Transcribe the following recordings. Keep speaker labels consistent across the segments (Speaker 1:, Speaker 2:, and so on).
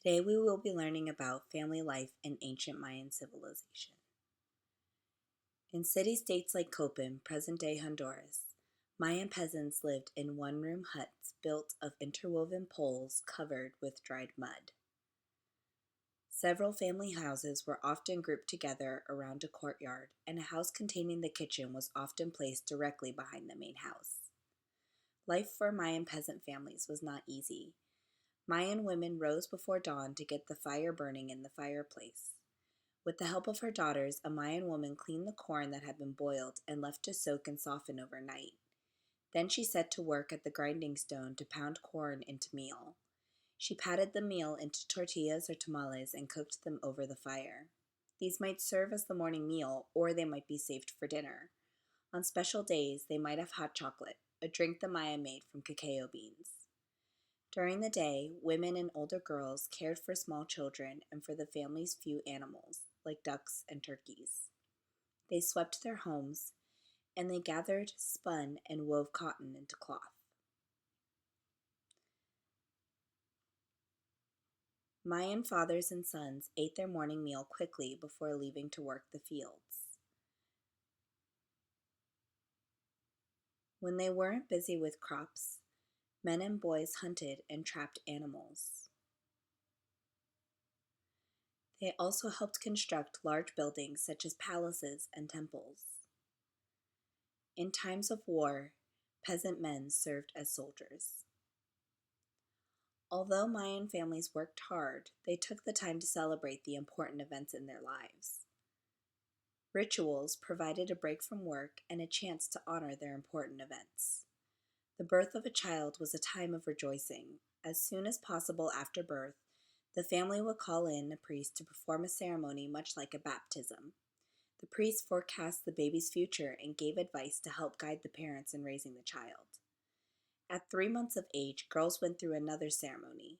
Speaker 1: Today we will be learning about family life in ancient Mayan civilization. In city-states like Copan, present-day Honduras, Mayan peasants lived in one-room huts built of interwoven poles covered with dried mud. Several family houses were often grouped together around a courtyard, and a house containing the kitchen was often placed directly behind the main house. Life for Mayan peasant families was not easy. Mayan women rose before dawn to get the fire burning in the fireplace. With the help of her daughters, a Mayan woman cleaned the corn that had been boiled and left to soak and soften overnight. Then she set to work at the grinding stone to pound corn into meal. She patted the meal into tortillas or tamales and cooked them over the fire. These might serve as the morning meal, or they might be saved for dinner. On special days, they might have hot chocolate, a drink the Maya made from cacao beans. During the day, women and older girls cared for small children and for the family's few animals, like ducks and turkeys. They swept their homes, and they gathered, spun, and wove cotton into cloth. Mayan fathers and sons ate their morning meal quickly before leaving to work the fields. When they weren't busy with crops, men and boys hunted and trapped animals. They also helped construct large buildings such as palaces and temples. In times of war, peasant men served as soldiers. Although Mayan families worked hard, they took the time to celebrate the important events in their lives. Rituals provided a break from work and a chance to honor their important events. The birth of a child was a time of rejoicing. As soon as possible after birth, the family would call in a priest to perform a ceremony much like a baptism. The priest forecast the baby's future and gave advice to help guide the parents in raising the child. At 3 months of age, girls went through another ceremony.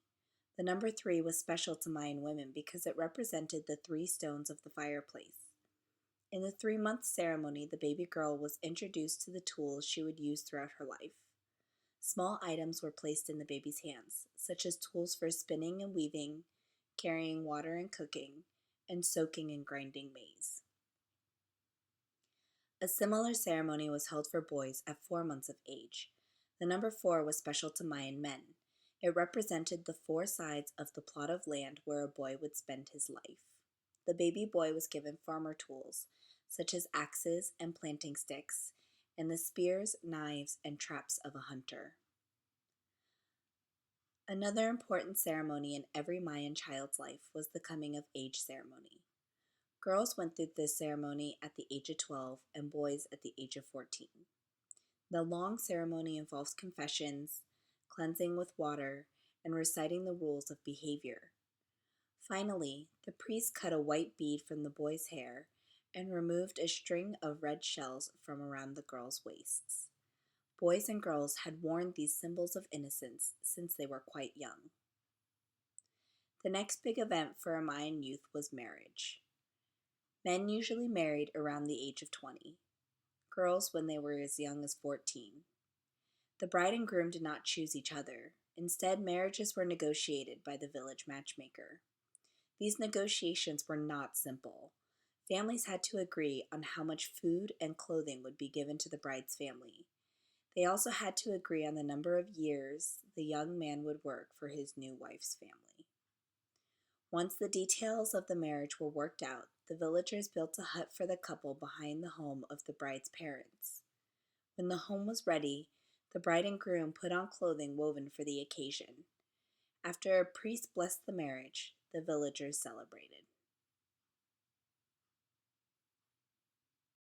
Speaker 1: The number 3 was special to Mayan women because it represented the 3 stones of the fireplace. In the 3-month ceremony, the baby girl was introduced to the tools she would use throughout her life. Small items were placed in the baby's hands, such as tools for spinning and weaving, carrying water and cooking, and soaking and grinding maize. A similar ceremony was held for boys at 4 months of age. The number 4 was special to Mayan men. It represented the 4 sides of the plot of land where a boy would spend his life. The baby boy was given farmer tools, such as axes and planting sticks, and the spears, knives, and traps of a hunter. Another important ceremony in every Mayan child's life was the coming of age ceremony. Girls went through this ceremony at the age of 12 and boys at the age of 14. The long ceremony involves confessions, cleansing with water, and reciting the rules of behavior. Finally, the priest cut a white bead from the boy's hair and removed a string of red shells from around the girls' waists. Boys and girls had worn these symbols of innocence since they were quite young. The next big event for a Mayan youth was marriage. Men usually married around the age of 20, girls when they were as young as 14. The bride and groom did not choose each other. Instead, marriages were negotiated by the village matchmaker. These negotiations were not simple. Families had to agree on how much food and clothing would be given to the bride's family. They also had to agree on the number of years the young man would work for his new wife's family. Once the details of the marriage were worked out, the villagers built a hut for the couple behind the home of the bride's parents. When the home was ready, the bride and groom put on clothing woven for the occasion. After a priest blessed the marriage, the villagers celebrated.